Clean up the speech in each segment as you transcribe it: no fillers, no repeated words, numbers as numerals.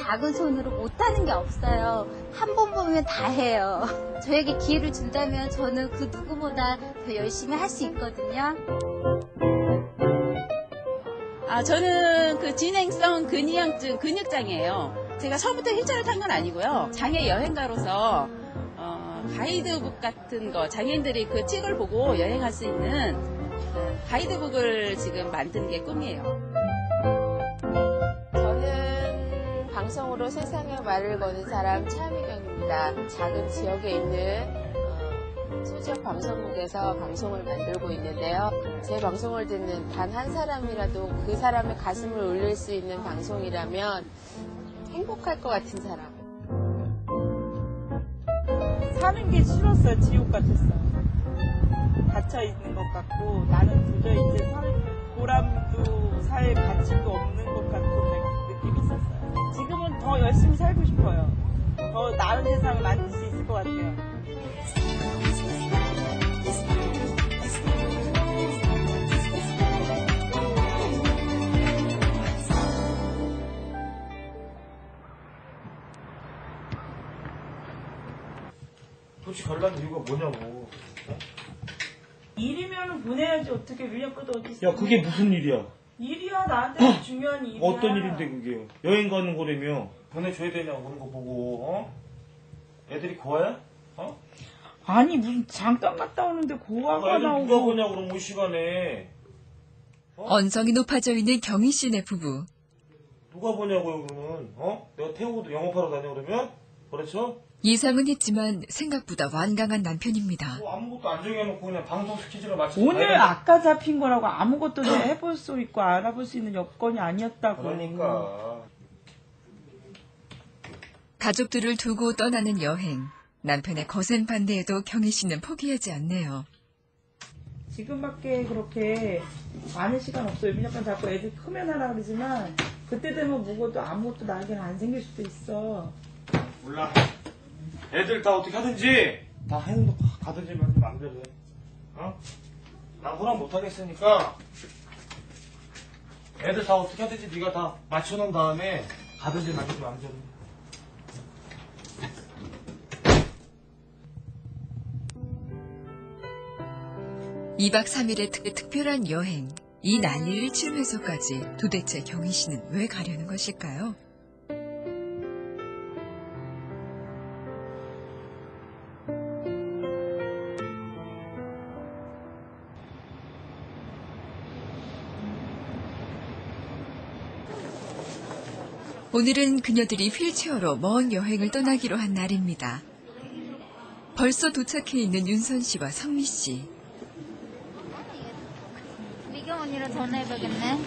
작은 손으로 못하는 게 없어요. 한 번 보면 다 해요. 저에게 기회를 준다면 저는 그 누구보다 더 열심히 할 수 있거든요. 저는 그 진행성 근위형증 근육장애예요. 제가 처음부터 휠체어를 탄 건 아니고요. 장애 여행가로서 가이드북 같은 거, 장애인들이 그 책을 보고 여행할 수 있는 가이드북을 지금 만든 게 꿈이에요. 저는 방송으로 세상에 말을 거는 사람 차미경입니다. 작은 지역에 있는 소지역 방송국에서 방송을 만들고 있는데요. 제 방송을 듣는 단 한 사람이라도 그 사람의 가슴을 울릴 수 있는 방송이라면 행복할 것 같은 사람. 사는 게 싫었어요. 지옥 같았어요. 갇혀 있는 것 같고 나는 도저히 이제 살 보람도 살 가치도 없는 것 같은 느낌이 있었어요. 지금은 더 열심히 살고 싶어요. 더 나은 세상을 만들 수 있을 것 같아요. 도대체 갈라는 이유가 뭐냐고. 일이면 보내야지 어떻게 밀려거도 어디 있어. 야, 그게 무슨 일이야? 일이야. 나한테 중요한 일이야. 어떤 일인데 그게? 여행 가는 거라며. 보내줘야 되냐고 그런 거 보고. 애들이 고아야? 아니 무슨 잠깐 갔다 오는데 고아가 애들 나오고. 누가 보냐 그럼 이 시간에. 언성이 높아져 있는 경희 씨네 부부. 누가 보냐고요 그러면. 내가 태우고도 영업하러 다녀 그러면? 그렇죠? 예상은 했지만 생각보다 완강한 남편입니다. 뭐 아무것도 안 정해놓고 그냥 방송 스케줄을 맞춰서 오늘 가야 아까 잡힌 거라고 아무것도 해볼 수 있고 알아볼 수 있는 여건이 아니었다고. 그러니까. 가족들을 두고 떠나는 여행. 남편의 거센 반대에도 경희 씨는 포기하지 않네요. 지금밖에 그렇게 많은 시간 없어요. 민혁관 자꾸 애들 크면 하라 그러지만 그때 되면 먹어도 아무것도 나에게는 안 생길 수도 있어. 몰라. 애들 다 어떻게 하든지 다 해놓고 가든지 말든지 마음대로 해. 나 호랑 못하겠으니까 애들 다 어떻게 하든지 네가 다 맞춰놓은 다음에 가든지 말든지 마음대로 해. 2박 3일의 특별한 여행. 이 난리를 치르면서까지 도대체 경희 씨는 왜 가려는 것일까요? 오늘은 그녀들이 휠체어로 먼 여행을 떠나기로 한 날입니다. 벌써 도착해 있는 윤선 씨와 성미 씨. 미경 언니랑 전화해보겠네.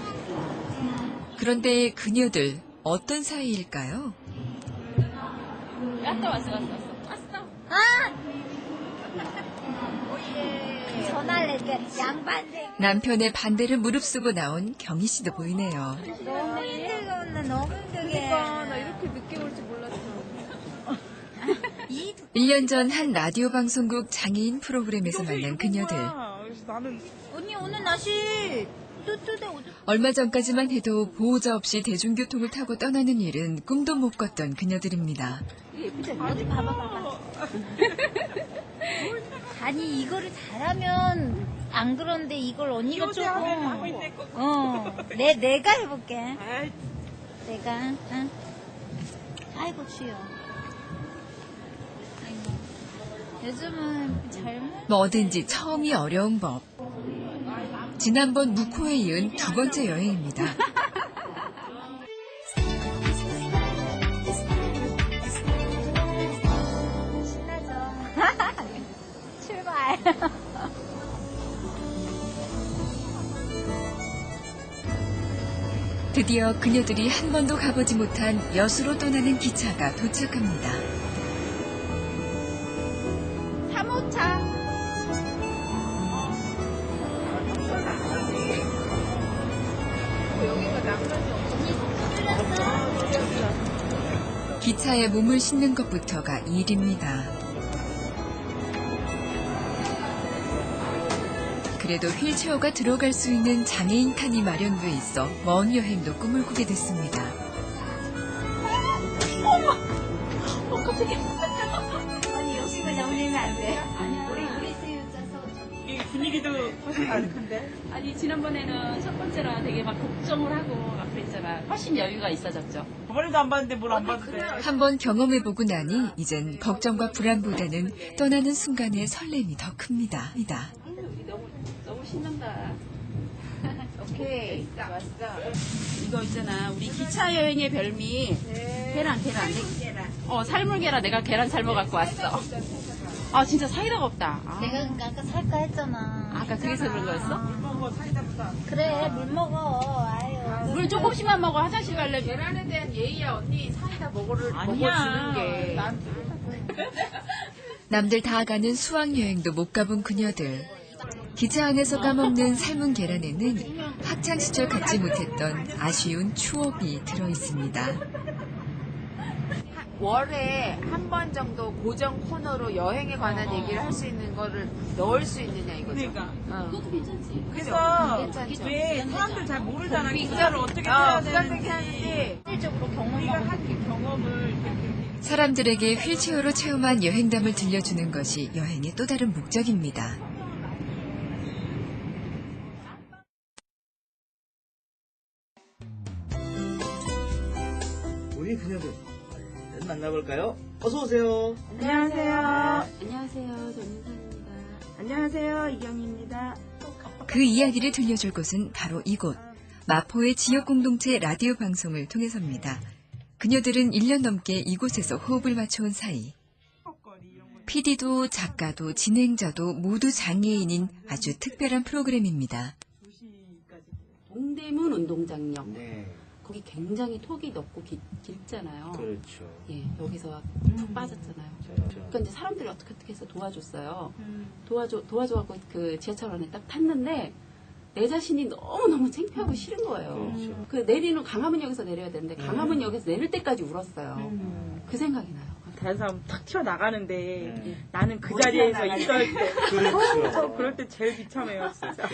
그런데 그녀들 어떤 사이일까요? 왔어. 전화를 이렇게 양반대. 남편의 반대를 무릅쓰고 나온 경희 씨도 보이네요. 너무 힘들게 온다. 너무 힘들게. 나 이렇게 늦게 올 줄 몰랐어. 1년 전 한 라디오 방송국 장애인 프로그램에서 만난 그녀들. 언니 오늘 날씨 뜨뜻해. 얼마 전까지만 해도 보호자 없이 대중교통을 타고 떠나는 일은 꿈도 못 꿨던 그녀들입니다. 어디 봐봐. 아니 이거를 잘하면 안 그런데 이걸 언니가 조금. 내가 해볼게. 내가. 응. 아이고 주여. 아이고. 요즘은 젊은. 뭐든지 처음이 어려운 법. 지난번 묵호에 이은 두 번째 여행입니다. 신나죠. 출발. 드디어 그녀들이 한 번도 가보지 못한 여수로 떠나는 기차가 도착합니다. 3호차. 기차에 몸을 싣는 것부터가 일입니다. 그래도 휠체어가 들어갈 수 있는 장애인 칸이 마련돼 있어 먼 여행도 꿈을 꾸게 됐습니다. 어떻게 아니 욕심을 너무 내면 안 돼. 우리 수유자서 이 분위기도 훨씬 다른데. 아니 지난번에는 첫 번째라 되게 막 걱정을 하고 막 그랬잖아. 훨씬 여유가 있어졌죠. 저번에도 안 봤는데 뭘 안 봐도 돼. 한번 경험해보고 나니 이젠 걱정과 불안보다는 떠나는 순간의 설렘이 더 큽니다. 우리 너무 신난다. 오케이. 왔어. 이거 있잖아. 우리 기차 여행의 별미 계란. 삶은 계란 내가 계란 삶아 갖고 왔어. 아 진짜 사이다가 없다. 아, 내가 그러니까 아까 살까 했잖아. 아까 그래서 그런 거였어? 먹어 사이다보다. 그래 물 먹어. 아유. 물 조금씩만 먹어. 화장실 가려면. 계란에 대한 예의야 언니. 사이다 먹어주는 아니야. 게. 남들 다 가는 수학여행도 못 가본 그녀들. 기차 안에서 까먹는 삶은 계란에는 학창시절 갖지 못했던 아쉬운 추억이 들어있습니다. 월에 한 번 정도 고정 코너로 여행에 관한 얘기를 할 수 있는 거를 넣을 수 있느냐 이거죠. 그러니까. 그것도 괜찮지. 그래서 괜찮죠. 왜 사람들 잘 모르잖아. 기자를 어떻게 해야 어떻게 되는지. 하는지. 실질적으로 우리가 경험하고 한 경험을 이렇게 사람들에게 휠체어로 체험한 여행담을 들려주는 것이 여행의 또 다른 목적입니다. 우리 그녀들 얼른 만나볼까요? 어서 오세요. 안녕하세요. 안녕하세요. 전인선입니다. 안녕하세요. 이경입니다. 그 이야기를 들려줄 곳은 바로 이곳. 마포의 지역 공동체 라디오 방송을 통해서입니다. 그녀들은 1년 넘게 이곳에서 호흡을 맞춰온 사이. PD도 작가도 진행자도 모두 장애인인 아주 특별한 프로그램입니다. 동대문 운동장역. 네, 거기 굉장히 톡이 넓고 깊잖아요. 그렇죠. 예, 여기서 푹 빠졌잖아요. 그러니까 이제 사람들이 어떻게 해서 도와줬어요. 도와줘갖고 그 지하철 안에 딱 탔는데 내 자신이 너무너무 창피하고 싫은 거예요. 그렇죠. 그 내리는 강화문역에서 내려야 되는데 강화문역에서 내릴 때까지 울었어요. 그 생각이 나요. 다른 사람 탁 튀어나가는데 네. 나는 그 자리에서 있을 때 그렇죠. 그럴 때 제일 비참해요 진짜.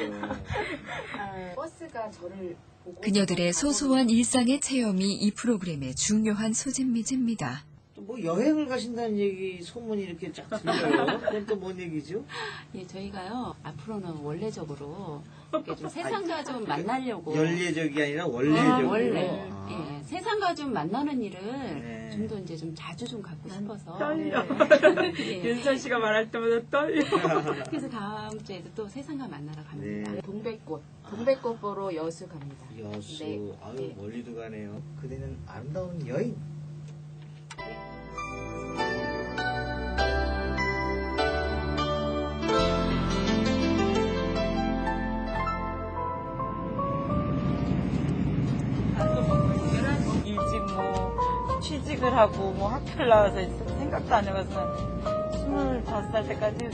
버스가 저를 보고 그녀들의 소소한 일상의 체험이 이 프로그램의 중요한 소재입니다. 뭐 여행을 가신다는 얘기 소문이 이렇게 쫙 들려요. 그건 또 뭔 얘기죠? 예, 저희가요 앞으로는 원래적으로 이렇게 좀 세상과 좀 만나려고 연례적이 아니라 원래적으로. 원래 아. 예, 세상과 좀 만나는 일을 네. 좀 더 이제 좀 자주 좀 갖고 싶어서 떨려. 예. 윤선 씨가 말할 때마다 떨려. 그래서 다음 주에도 또 세상과 만나러 갑니다. 네. 동백꽃 보러 여수 갑니다. 여수. 네. 아유, 네. 멀리도 가네요. 그대는 아름다운 여인. 일찍 뭐 취직을 하고 뭐 학교를 나와서 생각도 안 해봐서 25살 때까지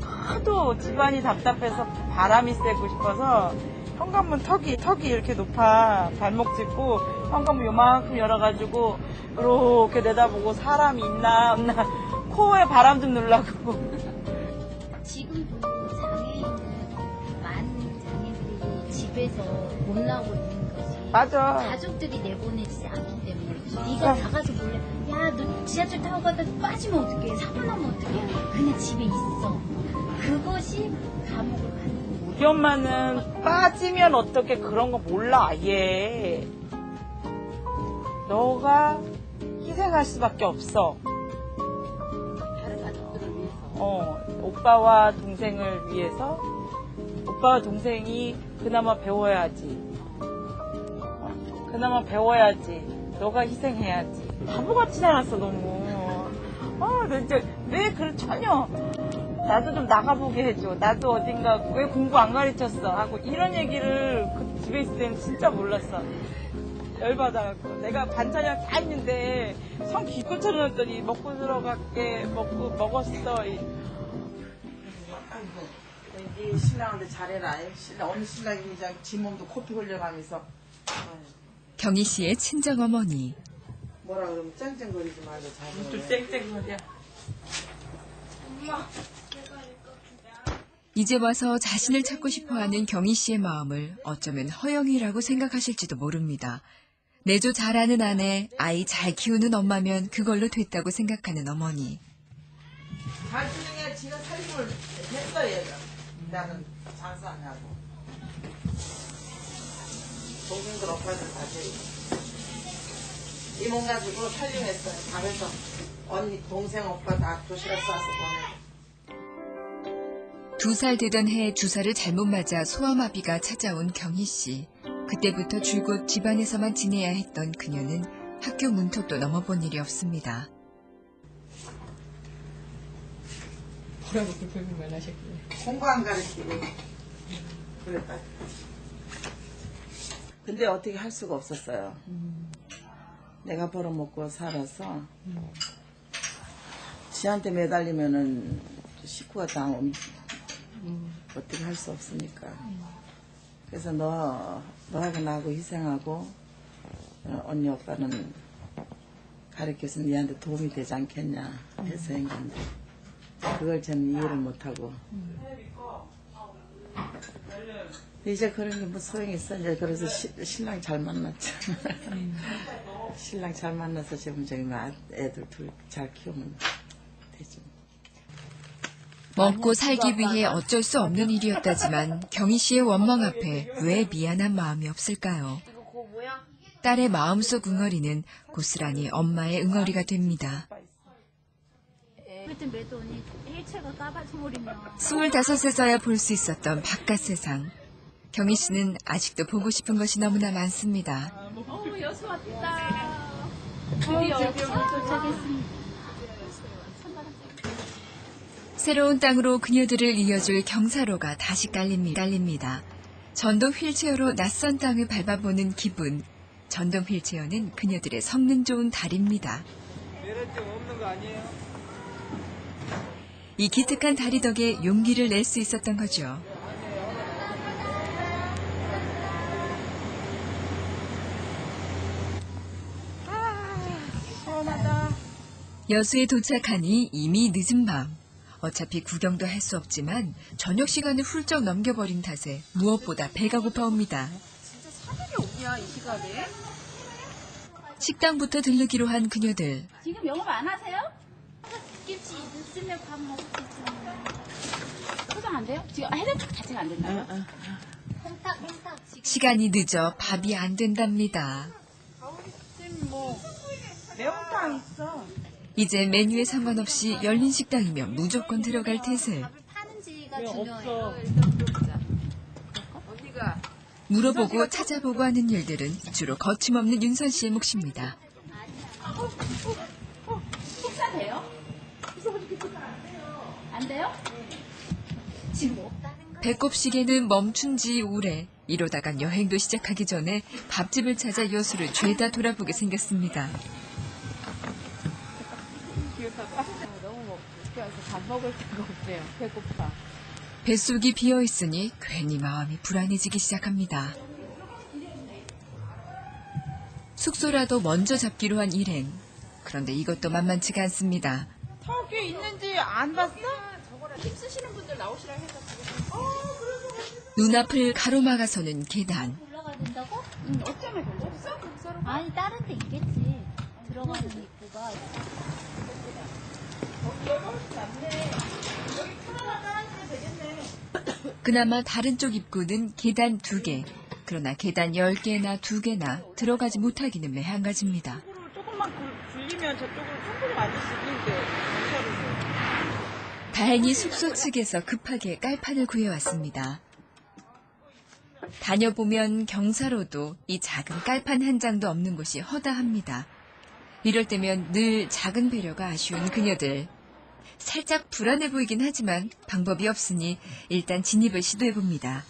하도 집안이 답답해서 바람이 쐬고 싶어서 현관문 턱이 이렇게 높아 발목 짚고 현관문 요만큼 열어가지고 이렇게 내다보고 사람이 있나 없나 코에 바람 좀 넣으려고. 지금도 장애인은 많은 장애인들이 집에서 못 나오고 있는 거지. 맞아. 가족들이 내보내지 않기 때문에 그렇지. 네가 나가서 몰래 야너 지하철 타고 가다 빠지면 어떡해 사고나면 어떡해 그냥 집에 있어. 그것이 감옥을 가는 거야. 우리 엄마는 빠지면 어떻게 그런 거 몰라 아예. 너가 희생할 수밖에 없어. 다른 가족들을 위해서. 오빠와 동생을 위해서 오빠와 동생이 그나마 배워야지. 그나마 배워야지. 너가 희생해야지. 바보같이 살았어 너무. 나 진짜 왜 그래 전혀. 나도 좀 나가보게 해줘. 나도 어딘가 왜 공부 안 가르쳤어 하고 이런 얘기를 그 집에 있을 때는 진짜 몰랐어. 열받아갖고 내가 반찬이 다 있는데 성 기껏 차려놨더니 먹고 들어갈게 먹었어. 네 신랑한테 잘해라. 어느 신랑이 그냥 지 몸도 코피 흘려가면서 경희 씨의 친정어머니. 뭐라 그러면 쨍쨍거리지 말고 또 잘해. 쨍쨍거려. 이제 와서 자신을 찾고 싶어하는 경희 씨의 마음을 어쩌면 허영이라고 생각하실지도 모릅니다. 내조 잘하는 아내, 아이 잘 키우는 엄마면 그걸로 됐다고 생각하는 어머니. 잘 쓰는 게 지가 살림을 했어 얘가. 나는 장사 안 하고. 동생들 오빠들 다 제 이몸 가지고 살림했어요. 밤에서 언니 동생 오빠 다 도시락 싸서 보내. 2살 되던 해 주사를 잘못 맞아 소아마비가 찾아온 경희 씨. 그때부터 줄곧 집안에서만 지내야 했던 그녀는 학교 문턱도 넘어본 일이 없습니다. 뭐라고 불평만 하셨길래. 공부 안 가르치고 그랬다. 근데 어떻게 할 수가 없었어요. 내가 벌어먹고 살아서 지한테 매달리면은 식구가 다 어떻게 할 수 없으니까. 그래서 너하고 나하고 희생하고 언니 오빠는 가르쳐서 니한테 도움이 되지 않겠냐 해서 한 건데 그걸 저는 이해를 못하고 이제 그런 게 뭐 소용이 있어. 이제 그래서 신랑 잘 만났죠. 신랑 잘 만나서 지금 저기 애들 둘 잘 키우면 되지. 먹고 살기 위해 어쩔 수 없는 일이었다지만 경희 씨의 원망 앞에 왜 미안한 마음이 없을까요? 딸의 마음속 응어리는 고스란히 엄마의 응어리가 됩니다. 하여튼 매도 언니 일체가 까봐져버리면 25세서야 볼 수 있었던 바깥 세상. 경희 씨는 아직도 보고 싶은 것이 너무나 많습니다. 여수 왔다. 드디어 도착했습니다. 새로운 땅으로 그녀들을 이어줄 경사로가 다시 깔립니다. 전동 휠체어로 낯선 땅을 밟아보는 기분. 전동 휠체어는 그녀들의 성능 좋은 다리입니다. 매력증 없는 거 아니에요? 이 기특한 다리 덕에 용기를 낼 수 있었던 거죠. 여수에 도착하니 이미 늦은 밤. 어차피 구경도 할 수 없지만 저녁 시간을 훌쩍 넘겨버린 탓에 무엇보다 배가 고파옵니다. 진짜 사들이 없냐 이 시간에? 식당부터 들르기로 한 그녀들. 지금 영업 안 하세요? 김치 있으면 밥 먹을 수 있잖아요. 포장 안 돼요? 지금 해장국 자체가 안 된다요? 콩탁. 시간이 늦어 밥이 안 된답니다. 지금 뭐 매운탕 있어. 이제 메뉴에 상관없이 열린 식당이면 무조건 들어갈 태세. 밥을 파는지가 왜 중요해요. 없어. 일단 물어보자. 언니가 물어보고 찾아보고 하는 일들은 주로 거침없는 윤선 씨의 몫입니다. 식사 돼요? 안 돼요? 지금 없다는 거. 배꼽시계는 멈춘 지 오래. 이러다간 여행도 시작하기 전에 밥집을 찾아 여수를 죄다 돌아보게 생겼습니다. 너무 먹고 와서 밥 먹을 데가 없네요. 배고파. 뱃속이 비어있으니 괜히 마음이 불안해지기 시작합니다. 숙소라도 먼저 잡기로 한 일행. 그런데 이것도 만만치가 않습니다. 턱이 있는지 안 봤어? 힘쓰시는 분들 나오시라 해서 눈앞을 가로막아서는 계단. 올라가야 된다고? 어쩌면 돈 없어? 국사로 아니 다른 데 있겠지. 들어가는 입구가. 그나마 다른 쪽 입구는 계단 2개. 그러나 계단 10개나 2개나 들어가지 못하기는 매한가지입니다. 조금만 굴리면 저쪽으로 충분히 맞을 수 있는데 다행히 숙소 측에서 급하게 깔판을 구해왔습니다. 다녀보면 경사로도 이 작은 깔판 한 장도 없는 곳이 허다합니다. 이럴 때면 늘 작은 배려가 아쉬운 그녀들. 살짝 불안해 보이긴 하지만 방법이 없으니 일단 진입을 시도해봅니다.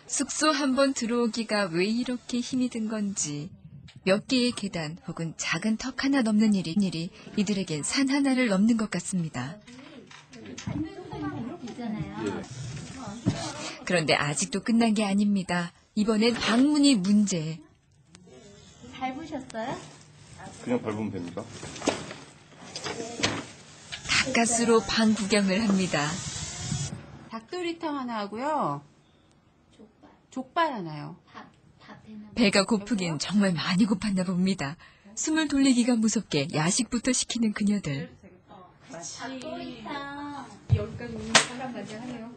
숙소 한번 들어오기가 왜 이렇게 힘이 든 건지 몇 개의 계단 혹은 작은 턱 하나 넘는 일이 이들에겐 산 하나를 넘는 것 같습니다. 있잖아요. 그런데 아직도 끝난 게 아닙니다. 이번엔 방문이 문제. 밟으셨어요? 그냥 밟으면 됩니까? 가까스로 방 구경을 합니다. 메추리탕 하나 하고요. 족발 하나요. 배가 고프긴 정말 많이 고팠나 봅니다. 숨을 돌리기가 무섭게 야식부터 시키는 그녀들. 여기까지 오는 사람 맞아 하네요.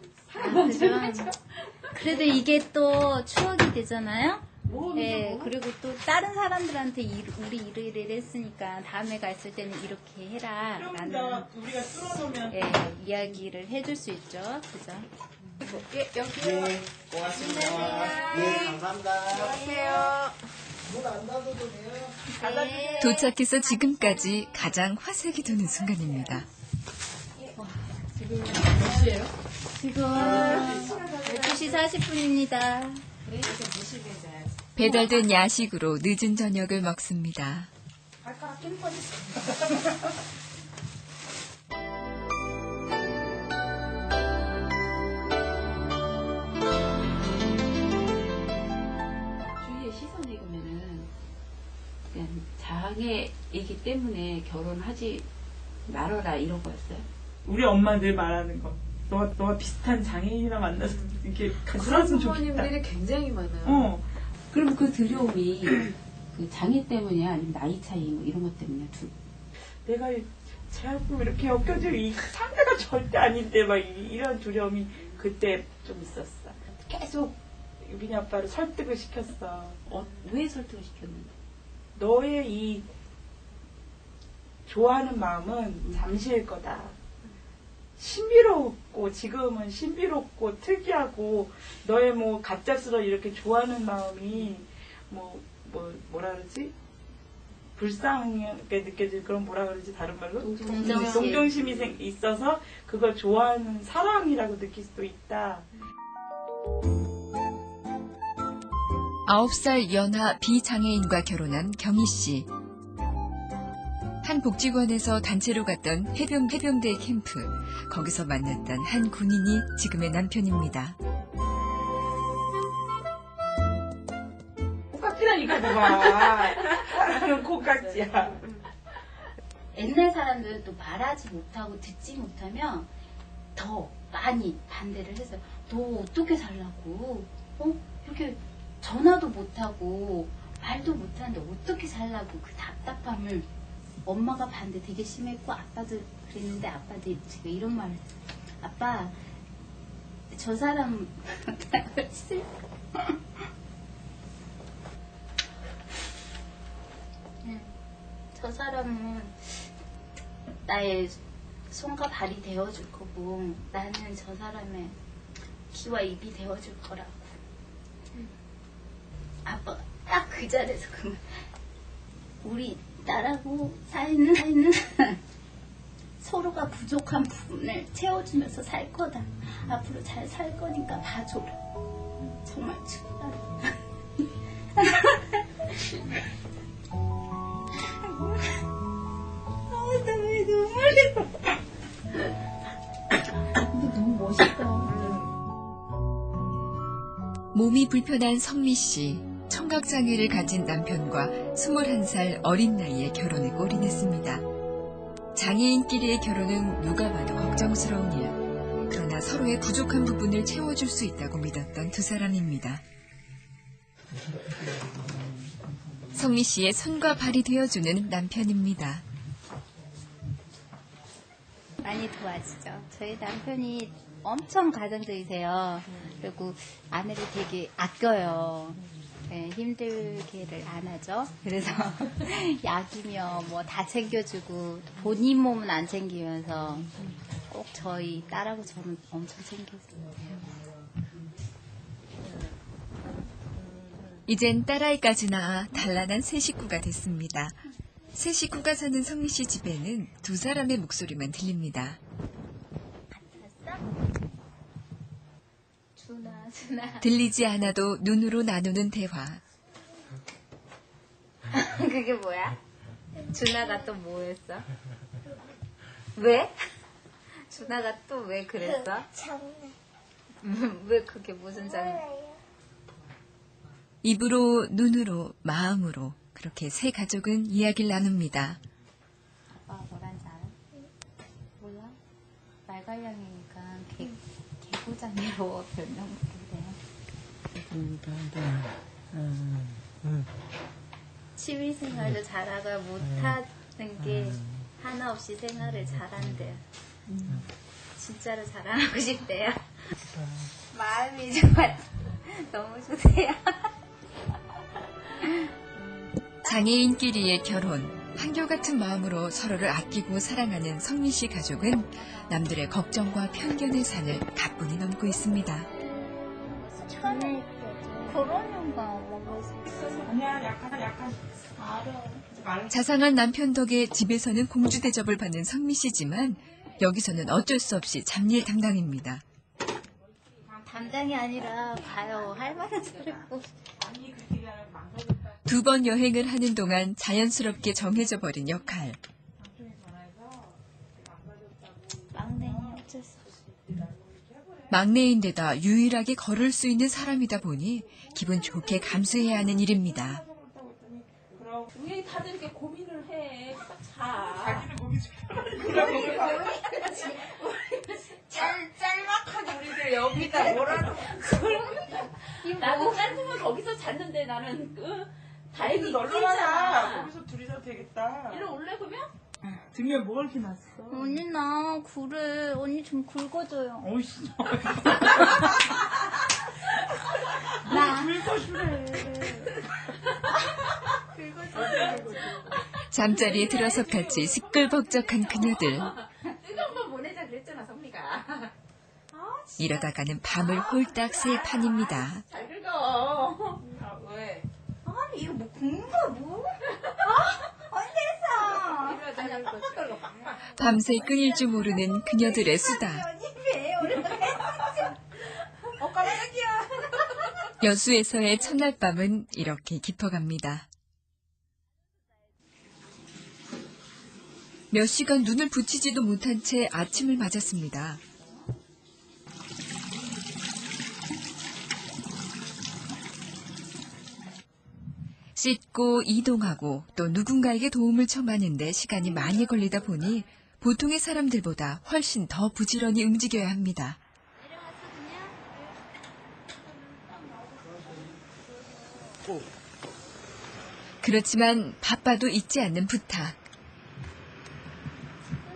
그래도 이게 또 추억이 되잖아요. 네, 그리고 또 다른 사람들한테 우리 일을 했으니까 다음에 갔을 때는 이렇게 해라 라는 우리가 뚫어놓으면 이야기를 해줄 수 있죠. 그죠? 여기요. 네, 고맙습니다. 네, 감사합니다. 안녕하세요. 문안 닫아도 돼요? 도착해서 지금까지 가장 화색이 도는 순간입니다. 지금 12시 40분입니다. 배달된 야식으로 늦은 저녁을 먹습니다. 발가락 낀 뻔했어. 주위의 시선에 보면은 그냥 장애이기 때문에 결혼하지 말아라 이런 거였어요. 우리 엄마 늘 말하는 거. 너와 비슷한 장애인이나 만나서 이렇게 같이 살았으면 좋겠다. 부모님들이 굉장히 많아요. 그럼 그 두려움이 그 장애 때문이야 아니면 나이 차이 뭐 이런 것 때문이야? 내가 쟤하고 이렇게 엮여질 이 상대가 절대 아닌데 막 이런 두려움이 그때 좀 있었어. 계속 유빈이 아빠를 설득을 시켰어. 왜 설득을 시켰는데? 너의 이 좋아하는 마음은 잠시일 거다. 신비롭고 지금은 신비롭고 특이하고 너의 뭐 가짜스러워 이렇게 좋아하는 마음이 뭐라 그러지? 불쌍하게 느껴질 그런 뭐라 그러지 다른 말로? 동정심이 있어서 그걸 좋아하는 사랑이라고 느낄 수도 있다. 9살 연하 비장애인과 결혼한 경희 씨. 한 복지관에서 단체로 갔던 해병대 캠프. 거기서 만났던 한 군인이 지금의 남편입니다. 콩깍지라니까 뭐가. 나는 콩깍지야. 옛날 사람들은 또 말하지 못하고 듣지 못하면 더 많이 반대를 했어요. 너 어떻게 살라고? 이렇게 전화도 못하고 말도 못하는데 어떻게 살라고 그 답답함을 엄마가 반대 되게 심했고 아빠도 그랬는데 아빠도 제가 이런 말을 했어요. 아빠 저 사람 저 사람은 나의 손과 발이 되어줄 거고 나는 저 사람의 귀와 입이 되어줄 거라고. 아빠가 딱 그 자리에서 우리 나라고 사이는 서로가 부족한 부분을 채워주면서 살 거다. 앞으로 잘 살 거니까 봐줘라. 정말 축하라. 나왜 눈물이 나. 근데 너무 멋있다. 몸이 불편한 성미 씨. 청각장애를 가진 남편과 21살 어린 나이에 결혼에 골인했습니다. 장애인끼리의 결혼은 누가 봐도 걱정스러운 일. 그러나 서로의 부족한 부분을 채워줄 수 있다고 믿었던 두 사람입니다. 성미 씨의 손과 발이 되어주는 남편입니다. 많이 도와주죠. 저희 남편이 엄청 가정적이세요. 그리고 아내를 되게 아껴요. 네, 힘들게를 안 하죠. 그래서 약이며 뭐 다 챙겨주고 본인 몸은 안 챙기면서 꼭 저희 딸하고 저는 엄청 챙겨줘요. 이젠 딸아이까지 낳아 단란한 새 식구가 됐습니다. 새 식구가 사는 성미 씨 집에는 두 사람의 목소리만 들립니다. 준아. 들리지 않아도 눈으로 나누는 대화. 그게 뭐야? 준아가 또 뭐 했어? 왜? 준아가 또 왜 그랬어? 왜 그게 무슨 장난? 입으로, 눈으로, 마음으로 그렇게 세 가족은 이야기를 나눕니다. 아빠가 뭐란지 알아? 몰라? 말괄량이니까 마포장이로 별명을 그래요. 취미생활도 잘하고 못하는 게 하나 없이 생활을 잘한대요. 진짜로 자랑하고 싶대요. 마음이 정말 너무 좋대요. 장애인끼리의 결혼, 한결같은 마음으로 서로를 아끼고 사랑하는 성민 씨 가족은 남들의 걱정과 편견의 산을 가뿐히 넘고 있습니다. 전에 결혼인가 먹었어. 아니야, 약간. 알아. 자상한 남편 덕에 집에서는 공주 대접을 받는 성민 씨지만 여기서는 어쩔 수 없이 잡일당당입니다. 담당이 아니라 가요. 할 말은 잘했고. 2번 여행을 하는 동안 자연스럽게 정해져 버린 역할. 막내는 어쩔 수 없어. 막내인데다 유일하게 걸을 수 있는 사람이다 보니 기분 좋게 감수해야 하는 일입니다. 왜 다들 이렇게 고민을 해? 자. 자기는 고기 짤막한 우리들 여기다 뭐라는 나도 짧으면 거기서 잤는데 나는 다행히 널널하다. 있잖아. 거기서 둘이서 되겠다. 이리 올래 그러면? 등에 뭐가 이렇게 났어? 언니 나 그래. 언니 좀 긁어줘요. 어이씨. 나 긁어주래. 잠자리에 들어서 같이 시끌벅적한 그녀들. 뜨거운 거 보내자 그랬잖아 성미가. 이러다가는 밤을 홀딱 새 판입니다. 잘 긁어. 아, 왜? 아니 이거 뭐 긁는 거야 뭐? 언제서? 잘 긁어. 밤새 끊일 줄 모르는 그녀들의 수다. 언니 왜 오랜만에 깜짝이야. 여수에서의 첫날 밤은 이렇게 깊어갑니다. 몇 시간 눈을 붙이지도 못한 채 아침을 맞았습니다. 씻고 이동하고 또 누군가에게 도움을 청하는데 시간이 많이 걸리다 보니 보통의 사람들보다 훨씬 더 부지런히 움직여야 합니다. 그렇지만 바빠도 잊지 않는 부탁.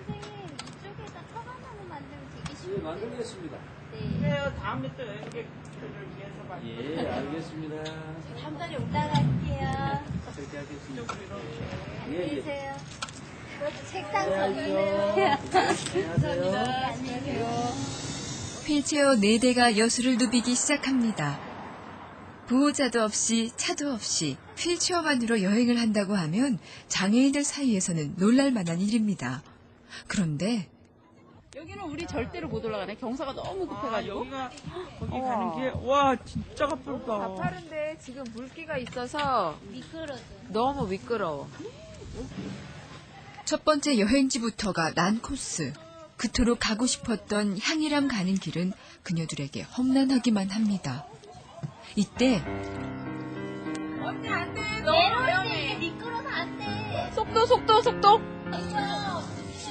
선생님 이쪽에다 천안나무 만들면 되게 쉽게. 예, 만들겠습니다. 네. 그래요. 다음에 또 여행객들을 위해서 만들. 예, 알겠습니다. 다음 달에 올라갈게요. 그렇게 하겠습니다. 이쪽으로 이렇게. 예, 안녕히 예. 계세요. 그것도 책상 네, 서주세요. 안녕하세요. 안녕히 계세요. 휠체어 4대가 여수를 누비기 시작합니다. 보호자도 없이 차도 없이 휠체어만으로 여행을 한다고 하면 장애인들 사이에서는 놀랄만한 일입니다. 그런데 여기는 우리 절대로 못 올라가네. 경사가 너무 급해가지고. 여기가 거기 가는 길. 와, 진짜 가쁘다. 가파른데 지금 물기가 있어서 미끄러져. 너무 미끄러워. 첫 번째 여행지부터가 난 코스. 그토록 가고 싶었던 향이람 가는 길은 그녀들에게 험난하기만 합니다. 이때 언니 안 돼. 너무 위험해. 미끄러서 안 돼. 속도.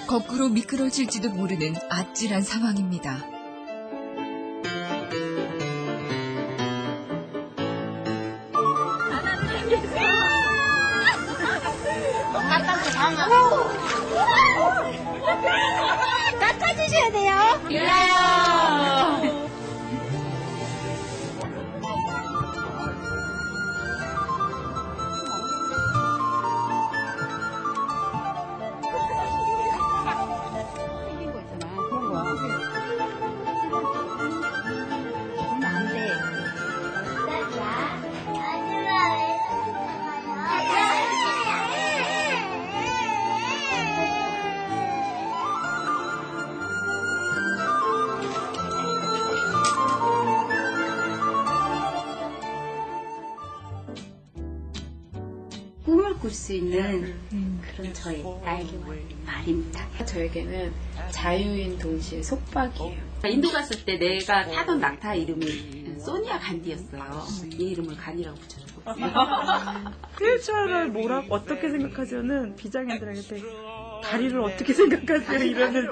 거꾸로 미끄러질지도 모르는 아찔한 상황입니다. 깎아주셔야 돼요. 몰라요. 생긴 거 있잖아. 그런 거. 그러면 안 돼. 꿈을 꿀 수 있는 그런 저의 날개와 말입니다. 저에게는 자유인 동시에 속박이에요. 인도 갔을 때 내가 타던 낙타 이름이 소니아 간디였어요. 얘 이름을 간이라고 붙여줬거든요. 휠체어를 어떻게 생각하죠는 비장애인들한테 다리를 어떻게 생각하세요? 이러는